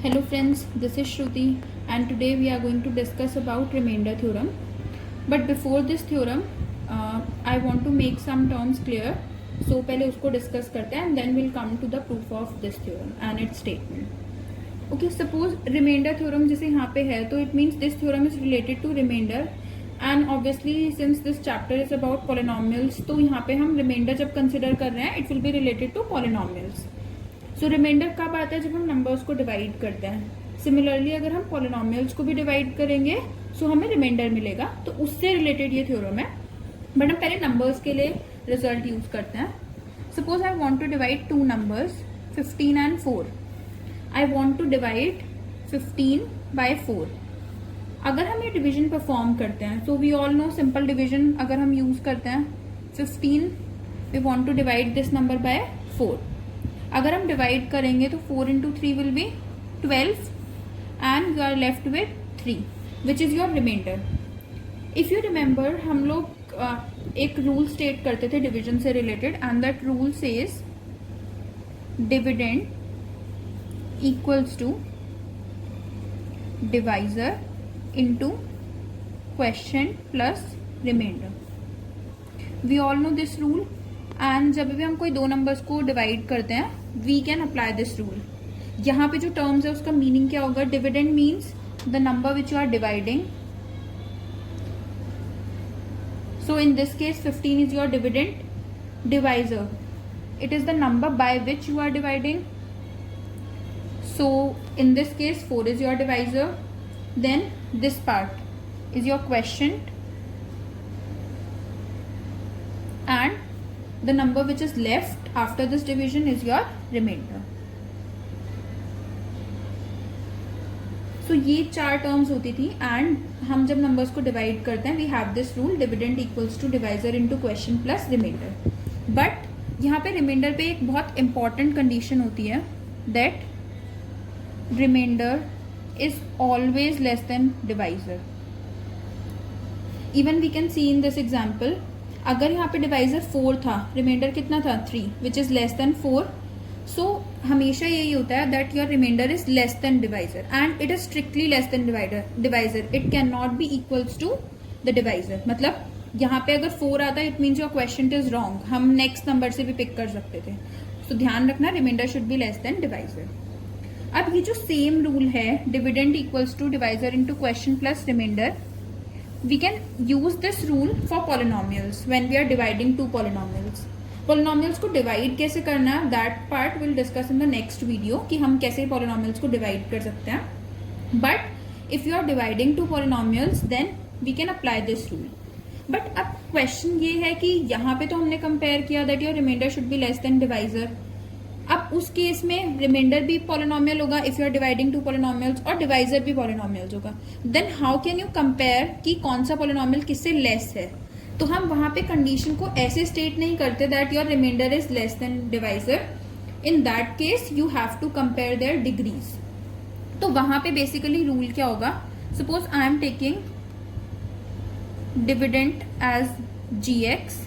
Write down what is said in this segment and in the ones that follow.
Hello friends, this is Shruti and today we are going to discuss about remainder theorem. But before this theorem, I want to make some terms clear. So पहले उसको discuss करते हैं and then we'll come to the proof of this theorem and its statement. Okay, suppose remainder theorem जैसे यहाँ पे है तो it means this theorem is related to remainder and obviously since this chapter is about polynomials तो यहाँ पे हम remainder जब consider कर रहे हैं it will be related to polynomials. So remainder कब आता है? जब हम नंबर्स को डिवाइड करते हैं. सिमिलरली अगर हम पॉलिनोमियल्स को भी डिवाइड करेंगे सो हमें रिमाइंडर मिलेगा, तो उससे रिलेटेड ये थ्योरम है. बट हम पहले नंबर्स के लिए रिजल्ट यूज करते हैं. Suppose I want to divide two numbers 15 and 4. I want to divide 15 by 4. अगर हम ये डिवीजन परफॉर्म करते हैं so we all know simple division अगर हम यूज करते हैं 15 we want to divide this number by 4. अगर हम डिवाइड करेंगे तो 4 into 3 will be 12 and you are left with 3 which is your remainder. If you remember हम लोग एक रूल स्टेट करते थे डिवीजन से related and that rule says dividend equals to divisor into question plus remainder. We all know this rule and जब भी हम कोई दो नंबर्स को डिवाइड करते हैं we can apply this rule. यहाँ पे जो टर्म्स है उसका मीनिंग क्या होगा? Dividend means the number which you are dividing. So in this case 15 is your dividend. Divisor it is the number by which you are dividing. So in this case 4 is your divisor. Then this part is your question and the number which is left after this division is your remainder. So ये चार terms होती थी and हम जब numbers को divide करते हैं we have this rule dividend equals to divisor into question plus remainder. But यहाँ पे रिमाइंडर पे एक बहुत इंपॉर्टेंट कंडीशन होती है that remainder is always less than divisor. Even we can see in this example अगर यहाँ पे डिवाइजर 4 था रिमाइंडर कितना था 3 which is less than 4. So हमेशा यही होता है that your remainder is less than divisor and it is strictly less than divisor. It can not be equals to the divisor. मतलब यहाँ पे अगर 4 आता है it means your question is wrong. हम नेक्स्ट नंबर से भी पिक कर सकते थे. तो ध्यान रखना remainder should be less than divisor. अब ये जो सेम रूल है dividend equals to divisor into question plus remainder, we can use this rule for polynomials when we are dividing two polynomials. Polynomials को divide कैसे करना है that part we'll discuss in the next video कि हम कैसे polynomials को divide कर सकते हैं. But if you are dividing two polynomials then we can apply this rule. But अब question ये है कि यहाँ पे तो हमने compare किया that your remainder should be less than divisor. अब उस केस में रिमाइंडर भी पॉलिनोमियल होगा if you are dividing two polynomials और डिवाइजर भी पॉलिनोमियल्स होगा. Then how can you compare कि कौन सा पॉलिनोमियल किससे लेस है? तो हम वहां पे कंडीशन को ऐसे स्टेट नहीं करते that your remainder is less than divisor. In that case you have to compare their degrees. तो वहां पे बेसिकली रूल क्या होगा? Suppose I am taking dividend as gx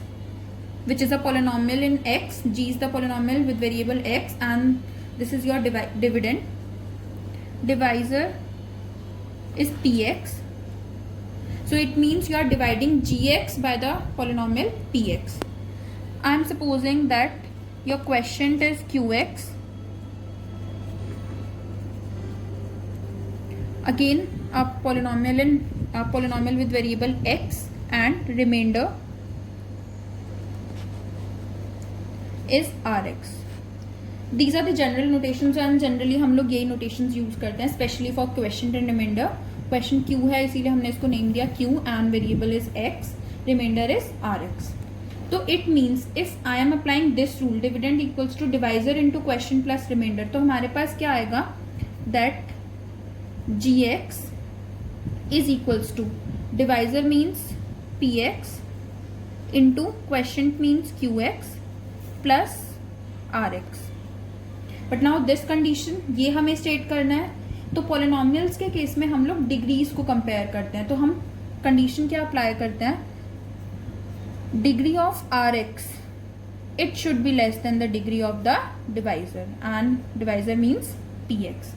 which is a polynomial in x. G is the polynomial with variable x and this is your dividend. Divisor is px. So it means you are dividing gx by the polynomial px. I am supposing that your quotient is qx. Again a polynomial with variable x and remainder is rx. These are the general notations and generally हम लोग यही notations use करते हैं especially for quotient and remainder. Quotient q है इसीलिए हमने इसको name दिया q and variable is x. Remainder is rx. तो it means if I am applying this rule dividend equals to divisor into quotient plus remainder तो हमारे पास क्या आएगा that gx is equals to divisor means px into quotient means qx plus are x. But now this condition ये हमें state करना है. तो polynomials के केस में हम लोग डिग्रीज को कंपेयर करते हैं. तो हम कंडीशन क्या अप्लाई करते हैं? Degree of are x it should be less than the degree of the divisor, and divisor means px.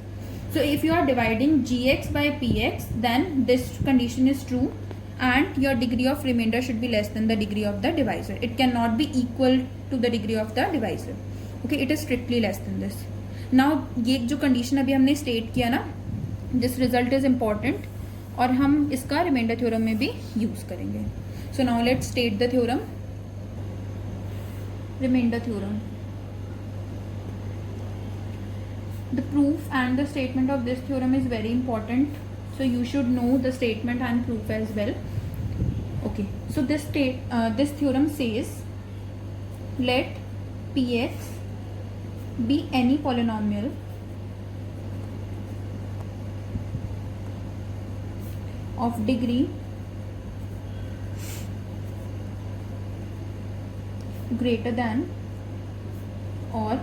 So if you are dividing gx by px, then this condition is true and your degree of remainder should be less than the degree of the divisor. It cannot be equal to the degree of the divisor. Okay, it is strictly less than this. Now ये जो condition अभी हमने state किया ना, this result is important और हम इसका remainder theorem में भी use करेंगे. So now let's state the theorem. Remainder theorem. The proof and the statement of this theorem is very important, so you should know the statement and proof as well. Okay, so this theorem says, let px be any polynomial of degree greater than or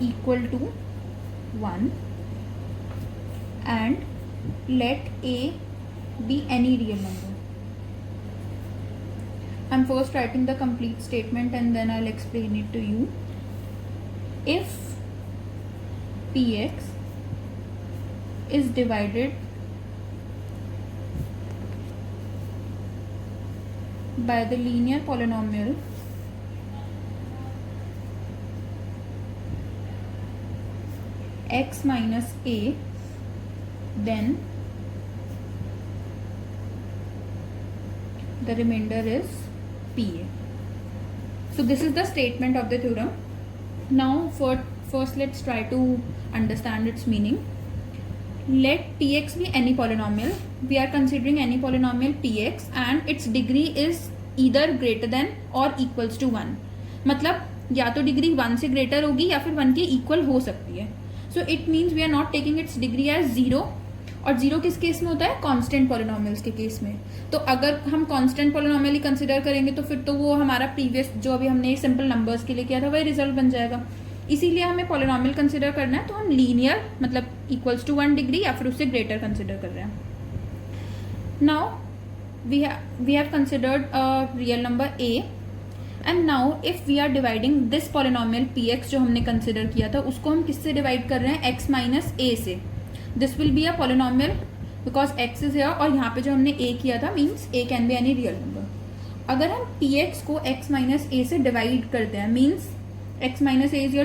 equal to 1 and let a be any real number. I'm first writing the complete statement and then I'll explain it to you. If px is divided by the linear polynomial x minus a, then the remainder is PA. So this is the statement of the theorem. Now first let's try to understand its meaning. Let px be any polynomial. We are considering any polynomial px and its degree is either greater than or equals to 1. मतलब या तो degree 1 से greater होगी या फिर 1 के equal हो सकती है. So it means we are not taking its degree as 0. और 0 किस केस में होता है? कांस्टेंट पॉलिनोमियल्स के केस में. तो अगर हम कांस्टेंट पॉलिनोमियल ही कंसिडर करेंगे तो फिर तो वो हमारा प्रीवियस जो अभी हमने सिंपल नंबर्स के लिए किया था वही रिजल्ट बन जाएगा. इसीलिए हमें पॉलिनोमियल कंसिडर करना है, तो हम लीनियर मतलब इक्वल्स टू 1 डिग्री या फिर उससे ग्रेटर कंसिडर कर रहे हैं. Now we have considered a real number a and now if we are dividing this polynomial px जो हमने कंसिडर किया था उसको हम किससे डिवाइड कर रहे हैं? x माइनस a से. This will be a polynomial because x is here और यहाँ पे जो हमने a किया था means a can be any real number. अगर हम px को x माइनस a से डिवाइड करते हैं means x minus a is your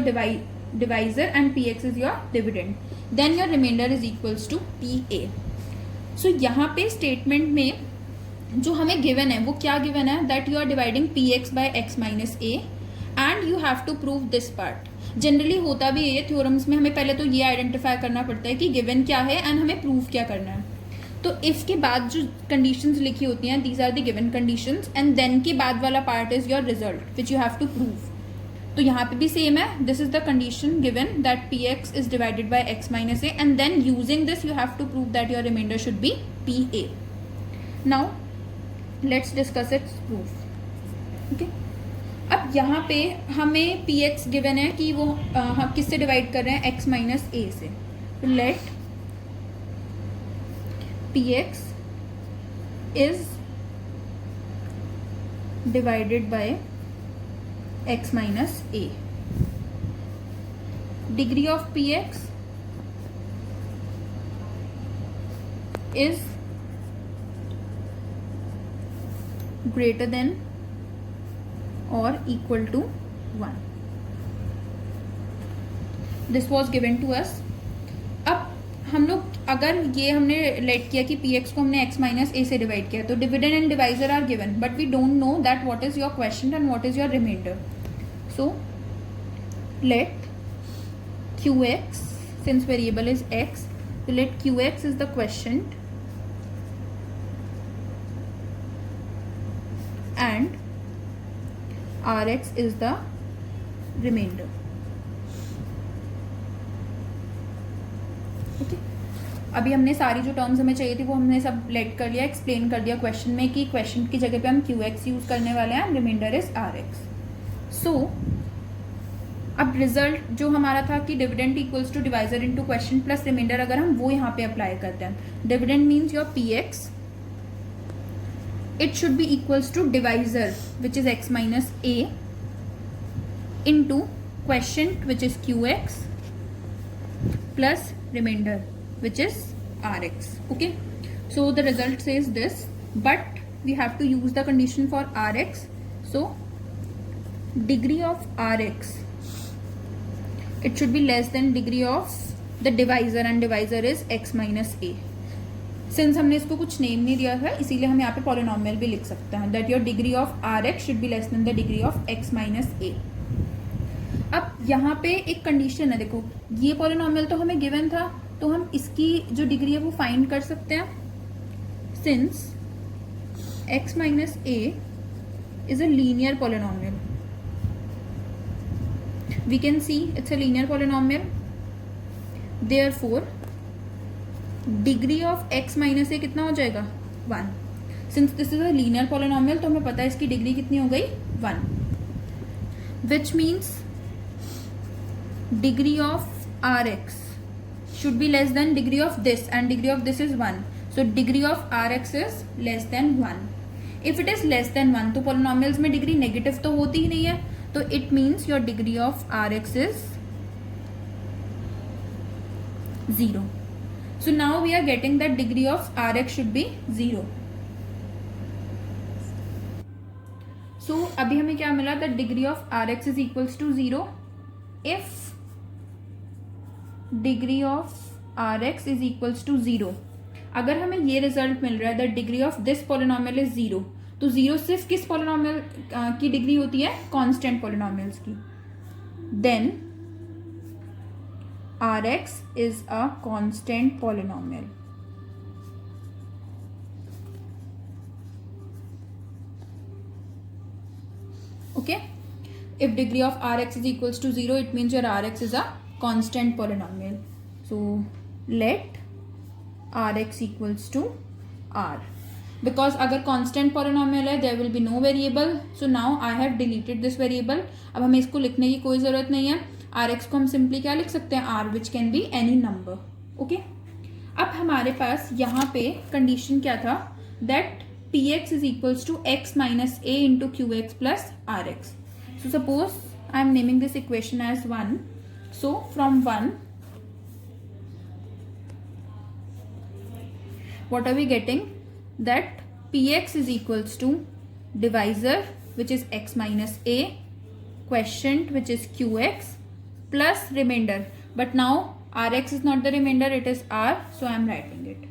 divisor and px is your dividend, then your remainder is equals to pa. So यहाँ पे statement में जो हमें गिवन है वो क्या गिवन है? That you are dividing px by x minus a and you have to prove this part. Generally होता भी है थ्योरम्स में, हमें पहले तो ये आइडेंटिफाई करना पड़ता है कि गिवन क्या है एंड हमें प्रूव क्या करना है. तो इसके बाद जो कंडीशंस लिखी होती हैं these are the given conditions and then के बाद वाला part is your result which you have to prove. तो यहाँ पे भी सेम है. This is the condition given that px is divided by x minus a and then using this you have to prove that your remainder should be pa. Now let's discuss its proof. Okay, अब यहाँ पे हमें px given है कि वो हम किससे divide कर रहे हैं? x माइनस a से. Let px is divided by x minus a. Degree of px is greater than or equal to 1. This was given to us. अब हम लोग अगर ये हमने लेट किया कि px को हमने x माइनस a से डिवाइड किया तो dividend and divisor are given but we don't know that what is your quotient and what is your remainder. So let qx, since variable is x, so let qx is the quotient and rx is the remainder. Okay? अभी हमने सारी जो terms हमें चाहिए थी वो हमने सब लेट कर लिया, एक्सप्लेन कर दिया क्वेश्चन में कि क्वेश्चन की जगह पे हम qx यूज करने वाले हैं, रिमाइंडर इज rx. सो अब रिजल्ट जो हमारा था कि dividend equals to divisor into question plus remainder, अगर हम वो यहाँ पे अप्लाई करते हैं, dividend means your px, it should be equals to divisor which is x minus a into quotient which is qx plus remainder which is Rx. Okay, so the result says this, but we have to use the condition for Rx. So degree of Rx, it should be less than degree of the divisor, and divisor is x minus a. Since हमने इसको कुछ name नहीं दिया था, इसीलिए हम यहाँ पे पॉलिनोमियल भी लिख सकते हैं that your degree of are X should be less than the degree of X minus A. अब यहाँ पे एक कंडीशन है, देखो ये पॉलिनोमियल तो हमें गिवन था, तो हम इसकी जो डिग्री है वो फाइंड कर सकते हैं. Since X minus A is a linear polynomial, we can see it's a linear polynomial, therefore degree of x minus A कितना हो जाएगा 1. Since this is a linear polynomial तो हमें पता है इसकी डिग्री कितनी हो गई 1, which means degree of are X should be less than degree of this, and degree of this is 1. So degree of are X is less than 1. If it is less than 1 तो polynomials में degree negative तो होती ही नहीं है, तो it means your degree of are X is 0. So now we are getting that degree of Rx should be 0. So अभी हमें क्या मिला, that degree of Rx is equals to 0 if degree of Rx is equals to 0. अगर हमें ये result मिल रहा है that degree of this polynomial is 0, तो 0 सिर्फ किस पॉलिनोमियल की डिग्री होती है, कांस्टेंट पॉलिनोमियल्स की. Then Rx is a constant polynomial. Okay, if degree of Rx is equals to 0, it means your Rx is a constant polynomial. So let Rx equals to R, because अगर constant polynomial है there will be no variable. So now I have deleted this variable. अब हमें इसको लिखने की कोई जरूरत नहीं है. आर एक्स को हम सिंपली क्या लिख सकते हैं, R which can be any number. Okay, अब हमारे पास यहाँ पे कंडीशन क्या था, that P X is equals to X minus A into Q X plus are X. So suppose I am naming this equation as 1. So from 1 what are we getting, that px is equals to divisor which is x minus a, quotient which is qx plus remainder, but now rx is not the remainder, it is r, so I am writing it.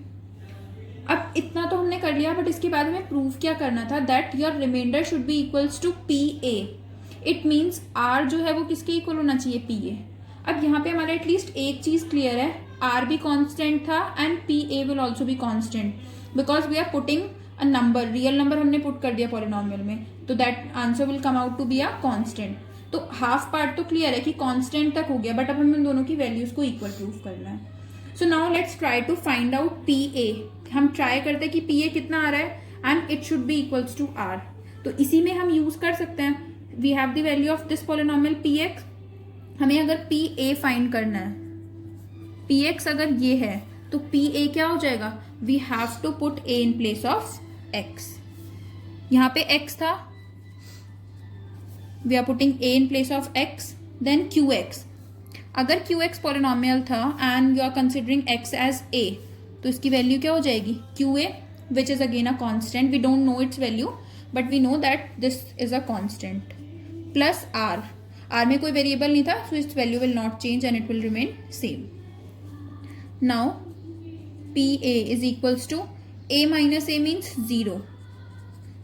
अब इतना तो हमने कर लिया, but इसके बाद हमें prove क्या करना था, that your remainder should be equals to P A. It means R जो है वो किसके इक्वल होना चाहिए, पी ए. अब यहाँ पे हमारा एटलीस्ट एक चीज क्लियर है, आर भी कांस्टेंट था and P A will also be constant, because we are putting a number, real number हमने पुट कर दिया पॉलिनोमियल में, तो that answer will come out to be a constant. तो हाफ पार्ट तो क्लियर है कि कांस्टेंट तक हो गया, बट अब हम इन दोनों की वैल्यूज को इक्वल प्रूव करना है. So now let's try to find out P A. हम ट्राई करते हैं कि पी ए कितना आ रहा है, and it should be equals to R. तो इसी में हम यूज कर सकते हैं, we have the value of this polynomial P X. हमें अगर पी ए फाइंड करना है, पी एक्स अगर ये है तो पी ए क्या हो जाएगा, we have to put A in place of X. यहाँ पे एक्स था, we are putting A in place of X. Then Q X, अगर क्यू एक्स पॉलिनोमियल था and you are considering X as A, तो इसकी value क्या हो जाएगी, Q A which is again a constant. We don't know its value but we know that this is a constant, plus R. R में कोई variable नहीं था, so its value will not change and it will remain same. Now P A is equals to A minus A means 0,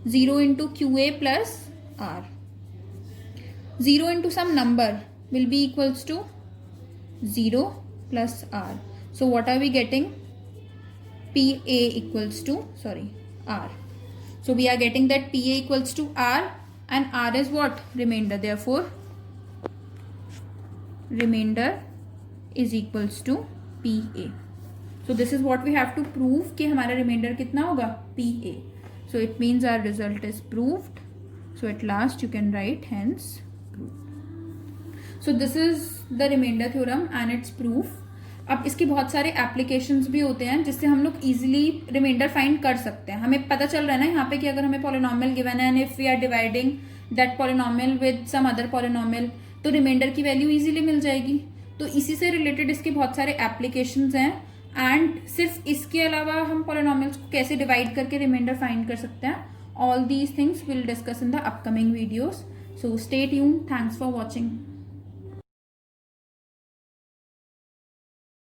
0 into Q A plus R. 0 into some number will be equals to 0 plus r. So what are we getting? PA equals to, r. So we are getting that PA equals to r, and r is what? Remainder. Therefore, remainder is equals to PA. So this is what we have to prove कि हमारा remainder कितना होगा, PA. So it means our result is proved. So at last you can write hence. So this is the remainder theorem and its proof. अब इसके बहुत सारे applications भी होते हैं जिससे हम लोग इजीली रिमाइंडर फाइंड कर सकते हैं. हमें पता चल रहा है ना यहाँ पे कि अगर हमें पॉलिनोमियल गिवन है and if we are dividing that polynomial with some other polynomial, तो रिमाइंडर की वैल्यू इजीली मिल जाएगी. तो इसी से रिलेटेड इसके बहुत सारे एप्लीकेशंस हैं, एंड सिर्फ इसके अलावा हम पॉलिनोमियल्स को कैसे डिवाइड करके रिमाइंडर फाइंड कर सकते हैं, all these things will discuss in the upcoming videos. So stay tuned. Thanks for watching.